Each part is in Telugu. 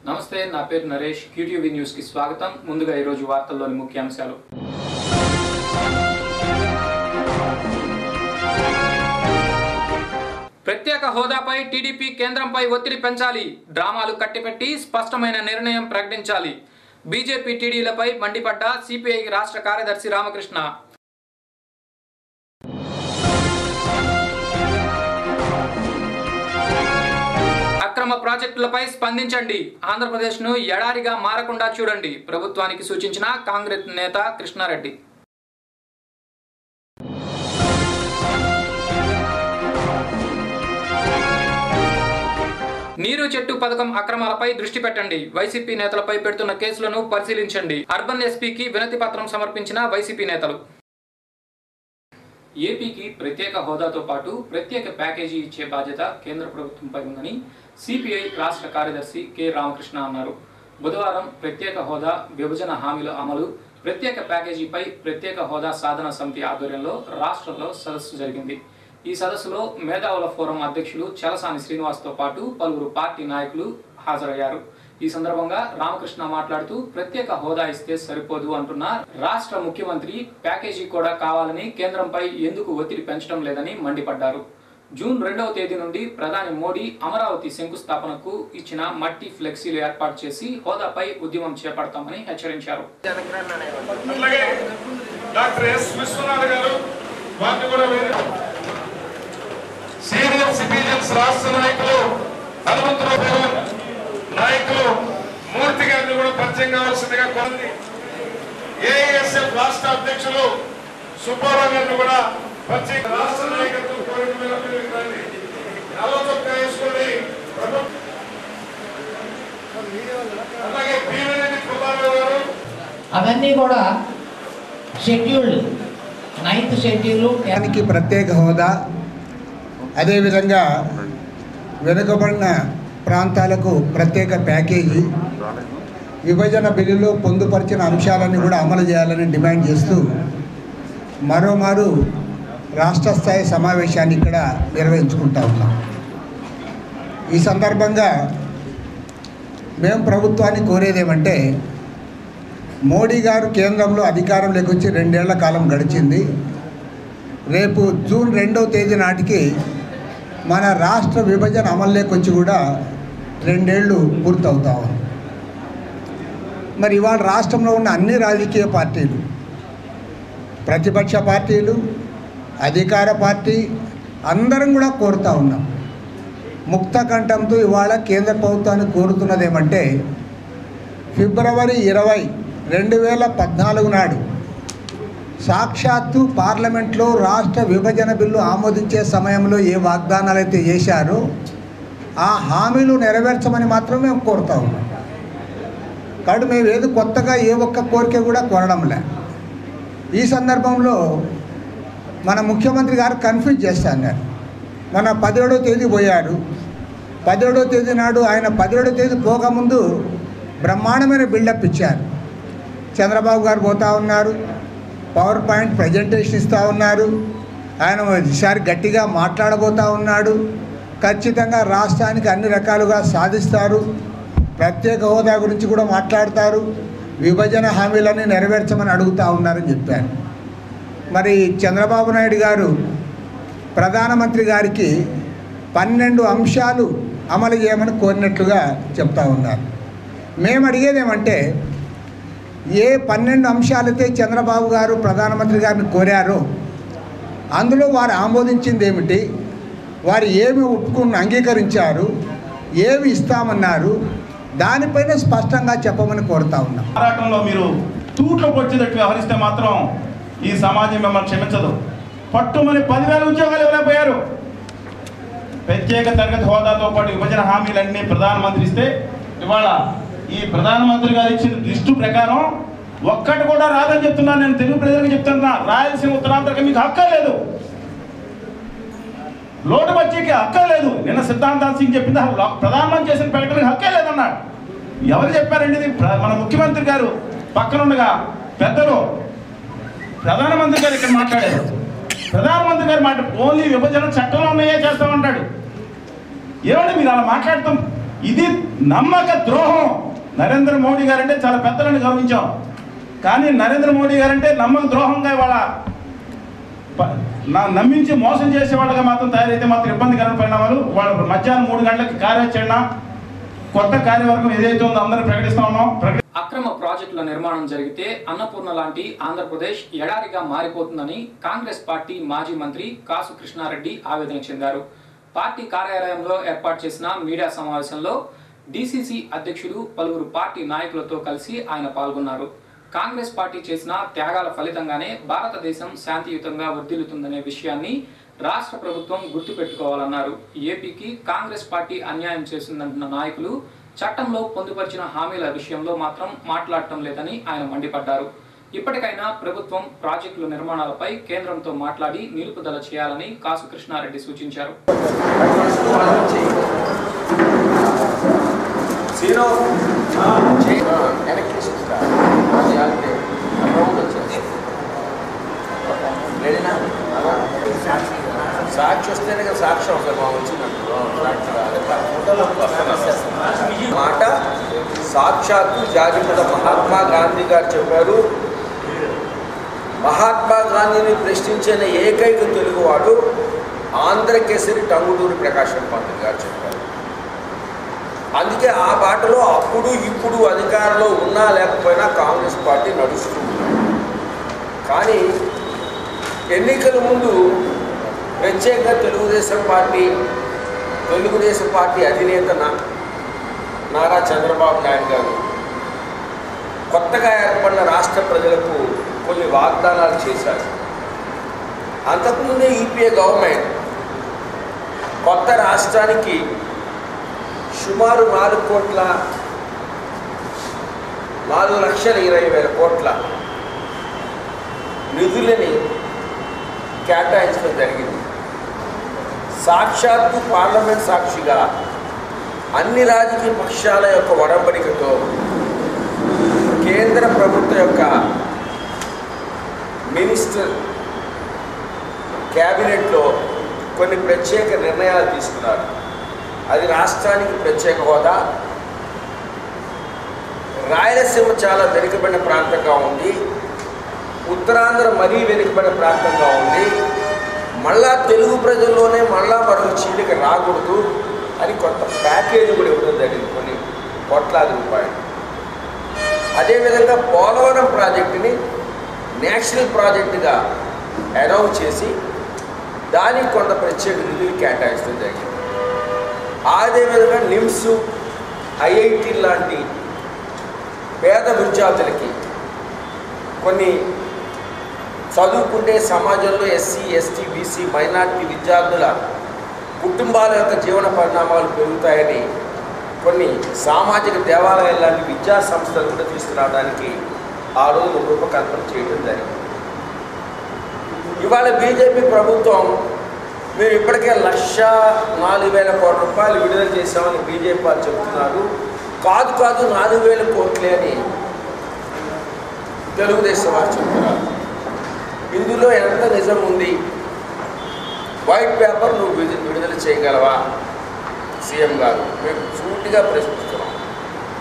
నమస్తే, నా పేరు నరేష్. క్యూటీవీ న్యూస్ కి స్వాగతం. ముందుగా ఈ రోజు వార్తల్లోని ముఖ్యాంశాలు. ప్రత్యేక హోదాపై టీడీపీ కేంద్రంపై ఒత్తిడి పెంచాలి. డ్రామాలు కట్టిపెట్టి స్పష్టమైన నిర్ణయం ప్రకటించాలి. బీజేపీ టీడీలపై మండిపడ్డ సిపిఐ రాష్ట్ర కార్యదర్శి రామకృష్ణ. అక్రమ ప్రాజెక్టులపై స్పందించండి. ఆంధ్రప్రదేశ్ను ఎడారిగా మారకుండా చూడండి. ప్రభుత్వానికి సూచించిన కాంగ్రెస్ నేత కృష్ణారెడ్డి. నీరు చెట్టు పథకం అక్రమాలపై దృష్టి పెట్టండి. వైసీపీ నేతలపై పెడుతున్న కేసులను పరిశీలించండి. అర్బన్ ఎస్పీకి వినతి పత్రం సమర్పించిన వైసీపీ నేతలు. ఏపీకి ప్రత్యేక హోదాతో పాటు ప్రత్యేక ప్యాకేజీ ఇచ్చే బాధ్యత కేంద్ర ప్రభుత్వంపై ఉందని సిపిఐ రాష్ట్ర కార్యదర్శి కె రామకృష్ణ అన్నారు. బుధవారం ప్రత్యేక హోదా, విభజన హామీల అమలు, ప్రత్యేక ప్యాకేజీపై ప్రత్యేక హోదా సాధన సమితి ఆధ్వర్యంలో రాష్ట్రంలో సదస్సు జరిగింది. ఈ సదస్సులో మేధావుల ఫోరం అధ్యక్షులు చలసాని శ్రీనివాస్తో పాటు పలువురు పార్టీ నాయకులు హాజరయ్యారు. ఈ సందర్భంగా రామకృష్ణ మాట్లాడుతూ ప్రత్యేక హోదా ఇస్తే సరిపోదు అంటున్న రాష్ట్ర ముఖ్యమంత్రి ప్యాకేజీ కూడా కావాలని కేంద్రంపై ఎందుకు ఒత్తిడి పెంచడం లేదని మండిపడ్డారు. జూన్ 2వ తేదీ నుండి ప్రధాని మోడీ అమరావతి శంకుస్థాపనకు ఇచ్చిన మట్టి ఫ్లెక్సీలు ఏర్పాటు చేసి హోదాపై ఉద్యమం చేపడతామని హెచ్చరించారు. నాయకులు మూర్తి గారిని కూడా పరిచయం కావాల్సిందిగా కోరింది. ఏఐఎస్ఎఫ్ రాష్ట్ర అధ్యక్షులు సుబ్బారావు గారిని కూడా పరిచయం, రాష్ట్ర నాయకత్వం కోరిక వేసుకొని అలాగే పీవీరెడ్డి కుమారావు గారు అవన్నీ కూడా షెడ్యూల్డ్ 9th షెడ్యూల్ ప్రత్యేక హోదా, అదేవిధంగా వెనుకబడిన ప్రాంతాలకు ప్రత్యేక ప్యాకేజీ, విభజన బిల్లులో పొందుపరిచిన అంశాలన్నీ కూడా అమలు చేయాలని డిమాండ్ చేస్తూ మరోమారు రాష్ట్ర స్థాయి సమావేశాన్ని ఇక్కడ నిర్వహించుకుంటా ఉన్నాం. ఈ సందర్భంగా మేము ప్రభుత్వాన్ని కోరేదేమంటే, మోడీ గారు కేంద్రంలో అధికారంలోకి వచ్చి 2 ఏళ్ల కాలం గడిచింది. రేపు జూన్ 2వ తేదీ నాటికి మన రాష్ట్ర విభజన అమల్లోకి వచ్చి కూడా 2 ఏళ్ళు పూర్తవుతా ఉంది. మరి ఇవాళ రాష్ట్రంలో ఉన్న అన్ని రాజకీయ పార్టీలు, ప్రతిపక్ష పార్టీలు, అధికార పార్టీ అందరం కూడా కోరుతూ ఉన్నాం. ముక్త కంఠంతో ఇవాళ కేంద్ర ప్రభుత్వాన్ని కోరుతున్నది ఏమంటే, ఫిబ్రవరి 20, 2014 నాడు సాక్షాత్తు పార్లమెంట్లో రాష్ట్ర విభజన బిల్లు ఆమోదించే సమయంలో ఏ వాగ్దానాలు అయితే చేశారో ఆ హామీలు నెరవేర్చమని మాత్రం మేము కోరుతా ఉన్నాం. కాబట్టి మేము ఏదో కొత్తగా ఏ ఒక్క కోరిక కూడా కోరడంలే. ఈ సందర్భంలో మన ముఖ్యమంత్రి గారు కన్ఫ్యూజ్ చేస్తాను. మన 17వ తేదీ పోయారు. 17వ తేదీ నాడు ఆయన 17వ తేదీ పోకముందు బ్రహ్మాండమైన బిల్డప్ ఇచ్చారు. చంద్రబాబు గారు పోతూ ఉన్నారు, పవర్ పాయింట్ ప్రజెంటేషన్ ఇస్తూ ఉన్నారు. ఆయన ఈసారి గట్టిగా మాట్లాడబోతూ ఉన్నాడు. ఖచ్చితంగా రాష్ట్రానికి అన్ని రకాలుగా సాధిస్తారు, ప్రత్యేక హోదా గురించి కూడా మాట్లాడతారు, విభజన హామీలన్నీ నెరవేర్చమని అడుగుతూ ఉన్నారని చెప్పారు. మరి చంద్రబాబు నాయుడు గారు ప్రధానమంత్రి గారికి 12 అంశాలు అమలు చేయమని కోరినట్లుగా చెప్తా ఉన్నారు. మేము అడిగేది ఏమంటే, ఏ 12 అంశాలైతే చంద్రబాబు గారు ప్రధానమంత్రి గారిని కోరారో అందులో వారు ఆమోదించింది ఏమిటి, వారు ఏమి అంగీకరించారు, ఏమి ఇస్తామన్నారు, దానిపైన స్పష్టంగా చెప్పమని కోరుతా ఉన్నాం. పోరాటంలో మీరు తూట్లో పొడిచేటట్టు వ్యవహరిస్తే మాత్రం ఈ సమాజం మిమ్మల్ని క్షమించదు. పట్టుమని 10,000 ఉద్యోగాలు ఇవ్వలేకపోయారు. ప్రత్యేక తరగతి హోదాతో పాటు విభజన హామీలన్నీ ప్రధానమంత్రి ఇస్తే ఇవాళ ఈ ప్రధానమంత్రి గారు ఇచ్చిన లిస్టు ప్రకారం ఒక్కటి కూడా రాదని చెప్తున్నాను. నేను తెలుగు ప్రజలకు చెప్తున్నా, రాయలసీమ ఉత్తరాంధ్రకి మీకు హక్కలేదు, లోటు బడ్జెట్కి హక్కలేదు. నిన్న సిద్ధాంతాల్ సింగ్ చెప్పింది ప్రధానమంత్రి చేసిన ప్రకటనకి హక్కే లేదన్నాడు. ఎవరు చెప్పారండి ఇది? మన ముఖ్యమంత్రి గారు పక్కనుండగా పెద్దలు ప్రధానమంత్రి గారు ఇక్కడ మాట్లాడారు. ప్రధానమంత్రి గారు మాట ఓన్లీ విభజన చట్టంలో ఉన్నాయే చేస్తామంటాడు. ఏమంటే మీరు అలా మాట్లాడతాం ఇది నమ్మక ద్రోహం. నరేంద్ర మోడీ గారంటే చాలా పెద్దలను గౌరవించాం, కానీ నరేంద్ర మోడీ గారంటే నమ్మక ద్రోహంగా ఇవాళ నమ్మించి మోసం చేసే వాళ్ళగా మాత్రం తయారైతే మాత్రం ఇబ్బందికరమైన పరిణామాలు. వాళ్ళ మధ్యాహ్నం 3 గంటలకు కార్యాచరణ కొత్త కార్యవర్గం ఏదైతే ఉందో అందరూ ప్రకటిస్తా ఉన్నాం. అక్రమ ప్రాజెక్టుల నిర్మాణం జరిగితే అన్నపూర్ణ లాంటి ఆంధ్రప్రదేశ్ ఎడారిగా మారిపోతుందని కాంగ్రెస్ పార్టీ మాజీ మంత్రి కాసు కృష్ణారెడ్డి ఆవేదన చెందారు. పార్టీ కార్యాలయంలో ఏర్పాటు చేసిన మీడియా సమావేశంలో డీసీసీ అధ్యక్షుడు పలువురు పార్టీ నాయకులతో కలిసి ఆయన పాల్గొన్నారు. కాంగ్రెస్ పార్టీ చేసిన త్యాగాల ఫలితంగానే భారతదేశం శాంతియుతంగా వర్ధిల్లుతుందనే విషయాన్ని రాష్ట్ర ప్రభుత్వం గుర్తుపెట్టుకోవాలన్నారు. ఏపీకి కాంగ్రెస్ పార్టీ అన్యాయం చేసిందంటున్న నాయకులు చట్టంలో పొందుపరిచిన హామీల విషయంలో మాత్రం మాట్లాడటం లేదని ఆయన మండిపడ్డారు. ఇప్పటికైనా ప్రభుత్వం ప్రాజెక్టుల నిర్మాణాలపై కేంద్రంతో మాట్లాడి నిలుపుదల చేయాలని కాసు కృష్ణారెడ్డి సూచించారు. సాక్షి వస్తేనే కదా సాక్షి అవసరం మాట. సాక్షాత్తు జాతిపిత మహాత్మా గాంధీ గారు చెప్పారు, మహాత్మా గాంధీని ప్రశ్నించిన ఏకైక తెలుగువాడు ఆంధ్రకేసరి టంగుటూరి ప్రకాశం పంతులు గారు చెప్పారు. అందుకే ఆ బాటలో అప్పుడు ఇప్పుడు అధికారంలో ఉన్నా లేకపోయినా కాంగ్రెస్ పార్టీ నడుస్తుంది. కానీ ఎన్నికల ముందు ప్రత్యేకంగా తెలుగుదేశం పార్టీ అధినేత నారా చంద్రబాబు నాయుడు గారు కొత్తగా ఏర్పడిన రాష్ట్ర ప్రజలకు కొన్ని వాగ్దానాలు చేశారు. అంతకుముందే యూపీఏ గవర్నమెంట్ కొత్త రాష్ట్రానికి సుమారు 4,20,000 కోట్ల నిధులని కేటాయించడం జరిగింది. సాక్షాత్తు పార్లమెంట్ సాక్షిగా అన్ని రాజకీయ పక్షాల యొక్క ఒడంబడికతో కేంద్ర ప్రభుత్వం యొక్క మినిస్టర్ క్యాబినెట్లో కొన్ని ప్రత్యేక నిర్ణయాలు తీసుకున్నారు. అది రాష్ట్రానికి ప్రత్యేక హోదా, రాయలసీమ చాలా వెనుకబడిన ప్రాంతంగా ఉంది, ఉత్తరాంధ్ర మరీ వెనుకబడిన ప్రాంతంగా ఉంది, మళ్ళా తెలుగు ప్రజల్లోనే మళ్ళా మరొక చీలిక రాకూడదు అని కొంత ప్యాకేజీ కూడా ఇవ్వడం జరిగింది, కొన్ని కోట్లాది రూపాయలు. అదేవిధంగా పోలవరం ప్రాజెక్టుని నేషనల్ ప్రాజెక్టుగా అనౌన్స్ చేసి దానికి కొంత ప్రత్యేక నిధులు కేటాయించడం జరిగింది. అదేవిధంగా నిమ్స్, ఐఐటి లాంటి పేద విద్యార్థులకి కొన్ని చదువుకుంటే సమాజంలో ఎస్సీ, ఎస్టీ, బీసీ, మైనార్టీ విద్యార్థుల కుటుంబాల యొక్క జీవన పరిణామాలు పెరుగుతాయని కొన్ని సామాజిక దేవాలయాల లాంటి విద్యా సంస్థలు కూడా తీసుకురావడానికి ఆ రోజు రూపకల్పన చేయడం జరిగింది. ఇవాళ బీజేపీ ప్రభుత్వం మేము ఇప్పటికే 1,04,000 కోట్ల రూపాయలు విడుదల చేశామని బీజేపీ వాళ్ళు చెప్తున్నారు. కాదు 4,000 కోట్లే అని తెలుగుదేశం వారు చెప్తున్నారు. ఇందులో ఎంత నిజం ఉంది? వైట్ పేపర్ నువ్వు విడుదల చేయగలవా సీఎం గారు? మేము సూటిగా ప్రశ్నిస్తున్నాం.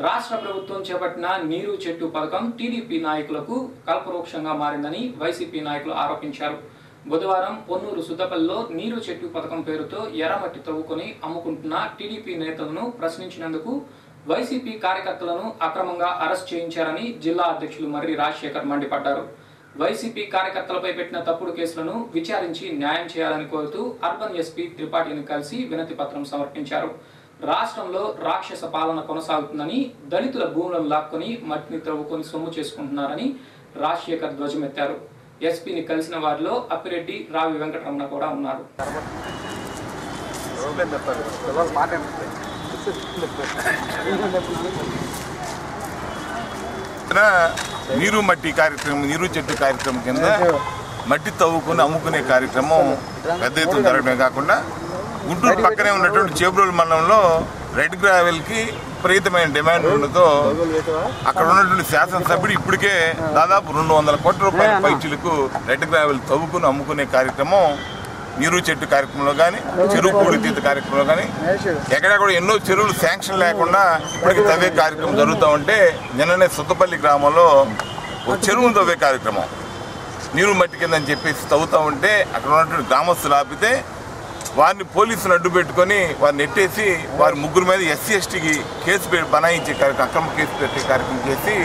రాష్ట్ర ప్రభుత్వం చేపట్టిన నీరు చెట్టు పథకం టీడీపీ నాయకులకు కల్పవృక్షంగా మారిందని వైసీపీ నాయకులు ఆరోపించారు. బుధవారం పొన్నూరు సుద్దపల్లిలో నీరు చెట్టు పథకం పేరుతో ఎర్రమట్టి తవ్వుకొని అమ్ముకుంటున్న టీడీపీ నేతలను ప్రశ్నించినందుకు వైసీపీ కార్యకర్తలను అక్రమంగా అరెస్ట్ చేయించారని జిల్లా అధ్యక్షులు మర్రి రాజశేఖర్ మండిపడ్డారు. వైసీపీ కార్యకర్తలపై పెట్టిన తప్పుడు కేసులను విచారించి న్యాయం చేయాలని కోరుతూ అర్బన్ ఎస్పీ త్రిపాఠిని కలిసి వినతి పత్రం సమర్పించారు. రాష్ట్రంలో రాక్షస పాలన కొనసాగుతుందని, దళితుల భూములను లాక్కొని మట్టిని త్రవ్వుకొని సొమ్ము చేసుకుంటున్నారని రాజశేఖర్ ధ్వజమెత్తారు. ఎస్పీని కలిసిన వారిలో అప్పిరెడ్డి, రావి వెంకటరమణ కూడా ఉన్నారు. నీరు మట్టి కార్యక్రమం, నీరు చెట్టు కార్యక్రమం కింద మట్టి తవ్వుకుని అమ్ముకునే కార్యక్రమం పెద్ద ఎత్తున జరగడమే కాకుండా గుంటూరు పక్కనే ఉన్నటువంటి చేబ్రోలు మండలంలో రెడ్ గ్రావెల్కి విపరీతమైన డిమాండ్ ఉండడంతో అక్కడ ఉన్నటువంటి శాసనసభ్యుడు ఇప్పటికే దాదాపు 200 కోట్ల రూపాయల పైచీలకు రెడ్ గ్రావెల్ తవ్వుకుని అమ్ముకునే కార్యక్రమం నీరు చెట్టు కార్యక్రమంలో కానీ చెరువు పూడితీత కార్యక్రమంలో కానీ ఎక్కడా కూడా ఎన్నో చెరువులు శాంక్షన్ లేకుండా ఇప్పటికి తవ్వే కార్యక్రమం జరుగుతూ ఉంటే నిన్ననే సుత్తపల్లి గ్రామంలో ఒక చెరువును తవ్వే కార్యక్రమం నీరు మట్టి కిందని చెప్పేసి తవ్వుతూ ఉంటే అక్కడ ఉన్నటువంటి గ్రామస్తులు ఆపితే వారిని పోలీసులు అడ్డు పెట్టుకొని వారిని నెట్టేసి వారి ముగ్గురు మీద ఎస్సీ ఎస్టీకి కేసు బనాయించే కార్యక్రమం అక్రమ కేసు పెట్టే కార్యక్రమం చేసి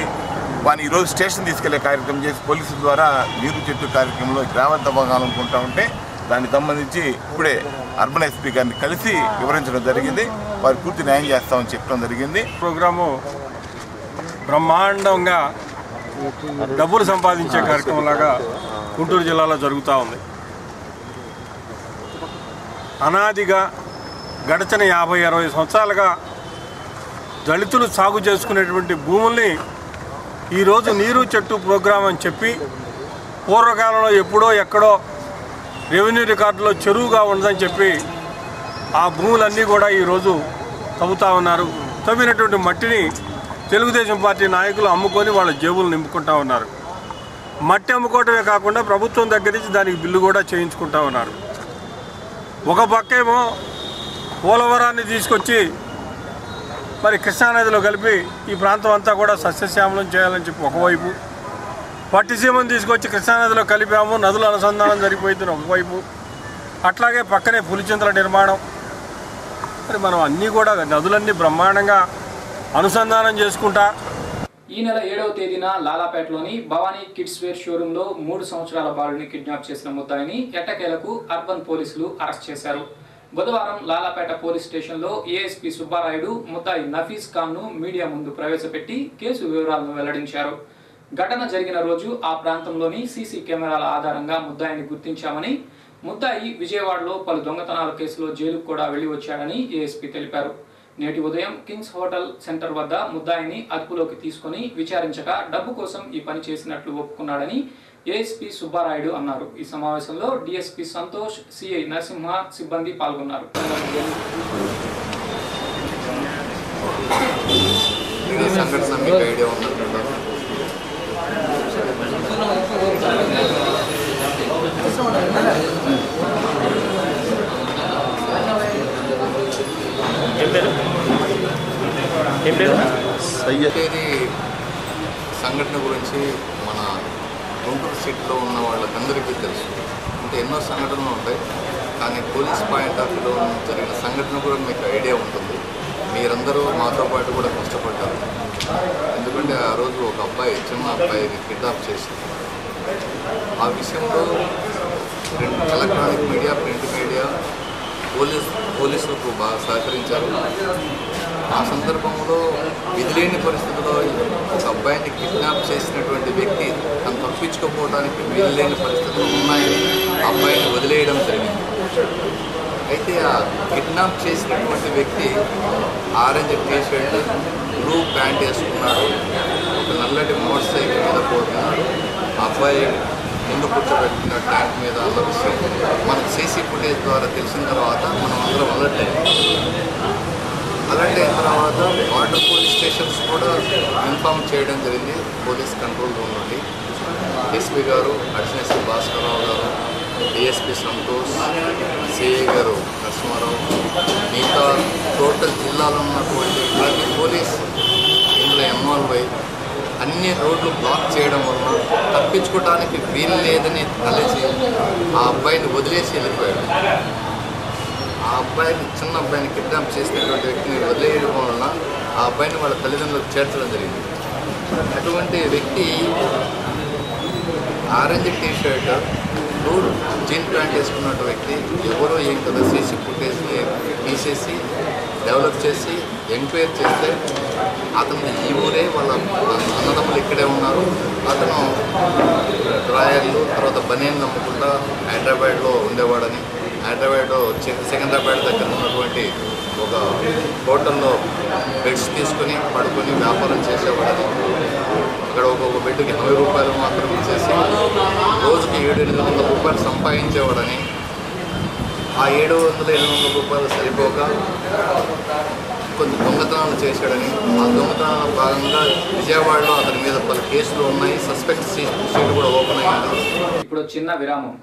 వారిని ఈరోజు స్టేషన్ తీసుకెళ్లే కార్యక్రమం చేసి పోలీసుల ద్వారా నీరు చెట్టు కార్యక్రమంలో గ్రామ తవ్వకాలనుకుంటా ఉంటే దానికి సంబంధించి ఇప్పుడే అర్బన్ ఎస్పీ గారిని కలిసి వివరించడం జరిగింది. వారు పూర్తి న్యాయం చేస్తామని చెప్పడం జరిగింది. ప్రోగ్రాము బ్రహ్మాండంగా డబ్బులు సంపాదించే కార్యక్రమంలాగా గుంటూరు జిల్లాలో జరుగుతూ ఉంది. అనాదిగా గడిచిన 50-60 సంవత్సరాలుగా దళితులు సాగు చేసుకునేటువంటి భూముల్ని ఈరోజు నీరు చెట్టు ప్రోగ్రాం అని చెప్పి పూర్వకాలంలో ఎప్పుడో ఎక్కడో రెవెన్యూ రికార్డులో చెరువుగా ఉందని చెప్పి ఆ భూములన్నీ కూడా ఈరోజు తవ్వుతూ ఉన్నారు. తవ్వినటువంటి మట్టిని తెలుగుదేశం పార్టీ నాయకులు అమ్ముకొని వాళ్ళ జేబులు నింపుకుంటూ ఉన్నారు. మట్టి అమ్ముకోవటమే కాకుండా ప్రభుత్వం దగ్గర నుంచి దానికి బిల్లు కూడా చేయించుకుంటూ ఉన్నారు. ఒక పక్కేమో పోలవరాన్ని తీసుకొచ్చి మరి కృష్ణానదిలో కలిపి ఈ ప్రాంతం అంతా కూడా సస్యశ్యామలం చేయాలని చెప్పి ఒకవైపు, పట్టిసీమను తీసుకొచ్చి కృష్ణానదిలో కలిపాము, నదుల అనుసంధానం జరిగిపోయింది ఒకవైపు, అట్లాగే పక్కనే పులిచింతల నిర్మాణం. మరి మనం అన్నీ కూడా నదులన్నీ బ్రహ్మాండంగా అనుసంధానం చేసుకుంటా. ఈ నెల 7వ తేదీన లాలాపేటలోని భవానీ కిడ్స్ వేర్ షోరూంలో 3 సంవత్సరాల బాలుని కిడ్నాప్ చేసిన ముద్దాయిని ఎట్టకేలకు అర్బన్ పోలీసులు అరెస్ట్ చేశారు. బుధవారం లాలాపేట పోలీస్ స్టేషన్లో ఏఎస్పీ సుబ్బారాయుడు ముద్దాయి నఫీజ్ ఖాన్ను మీడియా ముందు ప్రవేశపెట్టి కేసు వివరాలను వెల్లడించారు. ఘటన జరిగిన రోజు ఆ ప్రాంతంలోని సీసీ కెమెరాల ఆధారంగా ముద్దాయిని గుర్తించామని, ముద్దాయి విజయవాడలో పలు దొంగతనాల కేసులో జైలుకు కూడా వెళ్లి వచ్చాడని ఏఎస్పీ తెలిపారు. నేటి ఉదయం కింగ్స్ హోటల్ సెంటర్ వద్ద ముద్దాయిని అదుపులోకి తీసుకుని విచారించగా డబ్బు కోసం ఈ పని చేసినట్లు ఒప్పుకున్నాడని ఏఎస్పీ సుబ్బారాయుడు అన్నారు. ఈ సమావేశంలో డీఎస్పీ సంతోష్, సిఐ నరసింహ సిబ్బంది పాల్గొన్నారు. తేదీ సంఘటన గురించి మన గుంటూరు సిటీలో ఉన్న వాళ్ళకందరికీ తెలుసు. అంటే ఎన్నో సంఘటనలు ఉంటాయి, కానీ పోలీస్ పాయింట్ ఆఫ్ వ్యూలో జరిగిన సంఘటన కూడా మీకు ఐడియా ఉంటుంది. మీరందరూ మాతో పాటు కూడా కష్టపడ్డారు. ఎందుకంటే ఆ రోజు ఒక అబ్బాయి, చిన్న అబ్బాయిని కిడ్నాప్ చేసింది. ఆ విషయంలో ఎలక్ట్రానిక్ మీడియా, ప్రింట్ మీడియా, పోలీసులకు బాగా సహకరించారు. ఆ సందర్భంలో విధిలేని పరిస్థితుల్లో ఒక అబ్బాయిని కిడ్నాప్ చేసినటువంటి వ్యక్తి తను తప్పించుకోపోవడానికి వీలులేని పరిస్థితులు ఉన్నాయని అబ్బాయిని వదిలేయడం జరిగింది. అయితే ఆ కిడ్నాప్ చేసినటువంటి వ్యక్తి ఆరెంజ్ టీషర్ట్, బ్లూ ప్యాంట్ వేసుకున్నాడు, ఒక నల్లటి మోటార్ సైకిల్ మీద పోతున్నాడు. ఆ అబ్బాయి ముందు కూర్చోబెట్టిన ట్యాంక్ మీద అన్న విషయం మనకు సీసీ ఫుటేజ్ ద్వారా తెలిసిన తర్వాత మనం అందరం అలర్ట్ అయిన తర్వాత బార్డర్ పోలీస్ స్టేషన్స్ కూడా ఇన్ఫామ్ చేయడం జరిగింది. పోలీస్ కంట్రోల్ రూమ్ నుండి ఎస్పీ గారు, అడిషనల్ ఎస్పీ భాస్కరరావు గారు, డిఎస్పీ సంతోష్, సిఐ గారు నరసింహారావు, మిగతా టోటల్ జిల్లాలో ఉన్నటువంటి ప్రతి పోలీస్ ఇందులో ఇన్వాల్వ్ అయ్యి అన్ని రోడ్లు బ్లాక్ చేయడం వల్ల తప్పించుకోవడానికి వీలు లేదని తలచి ఆ అబ్బాయిని వదిలేసి వెళ్ళిపోయాడు. ఆ అబ్బాయిని, చిన్న అబ్బాయిని కిడ్నాప్ చేసినటువంటి వ్యక్తిని వదిలేయడం వలన ఆ అబ్బాయిని వాళ్ళ తల్లిదండ్రులకు చేర్చడం జరిగింది. అటువంటి వ్యక్తి orange T-shirt, blue jean pant వేసుకున్నటువంటి వ్యక్తి ఎవరో ఏం కదా సీసీ ఫుటేజ్ని తీసేసి డెవలప్ చేసి ఎంక్వైరీ చేస్తే అతను ఈ ఊరే, వాళ్ళ అన్నదమ్ములు ఇక్కడే ఉన్నారు. అతను డ్రాయర్లు, తర్వాత బనియన్లు అమ్ముకుంటా హైదరాబాద్లో ఉండేవాడని, హైదరాబాద్లో సికింద్రాబాద్ దగ్గర ఉన్నటువంటి ఒక హోటల్లో బెడ్స్ తీసుకొని పడుకొని వ్యాపారం చేసేవాడని, అక్కడ ఒక్కొక్క బెడ్కి 40 రూపాయలు మాత్రం ఇచ్చేసి రోజుకి 700-800 రూపాయలు సంపాదించేవాడని, ఆ 700-800 రూపాయలు సరిపోక కొన్ని దొంగతనాలు చేశాడని, ఆ దొంగతనాల భాగంగా విజయవాడలో అతని మీద పలు కేసులు ఉన్నాయి, సస్పెక్ట్ షీట్ కూడా ఓపెన్ అయ్యింది. ఇప్పుడు చిన్న విరామం.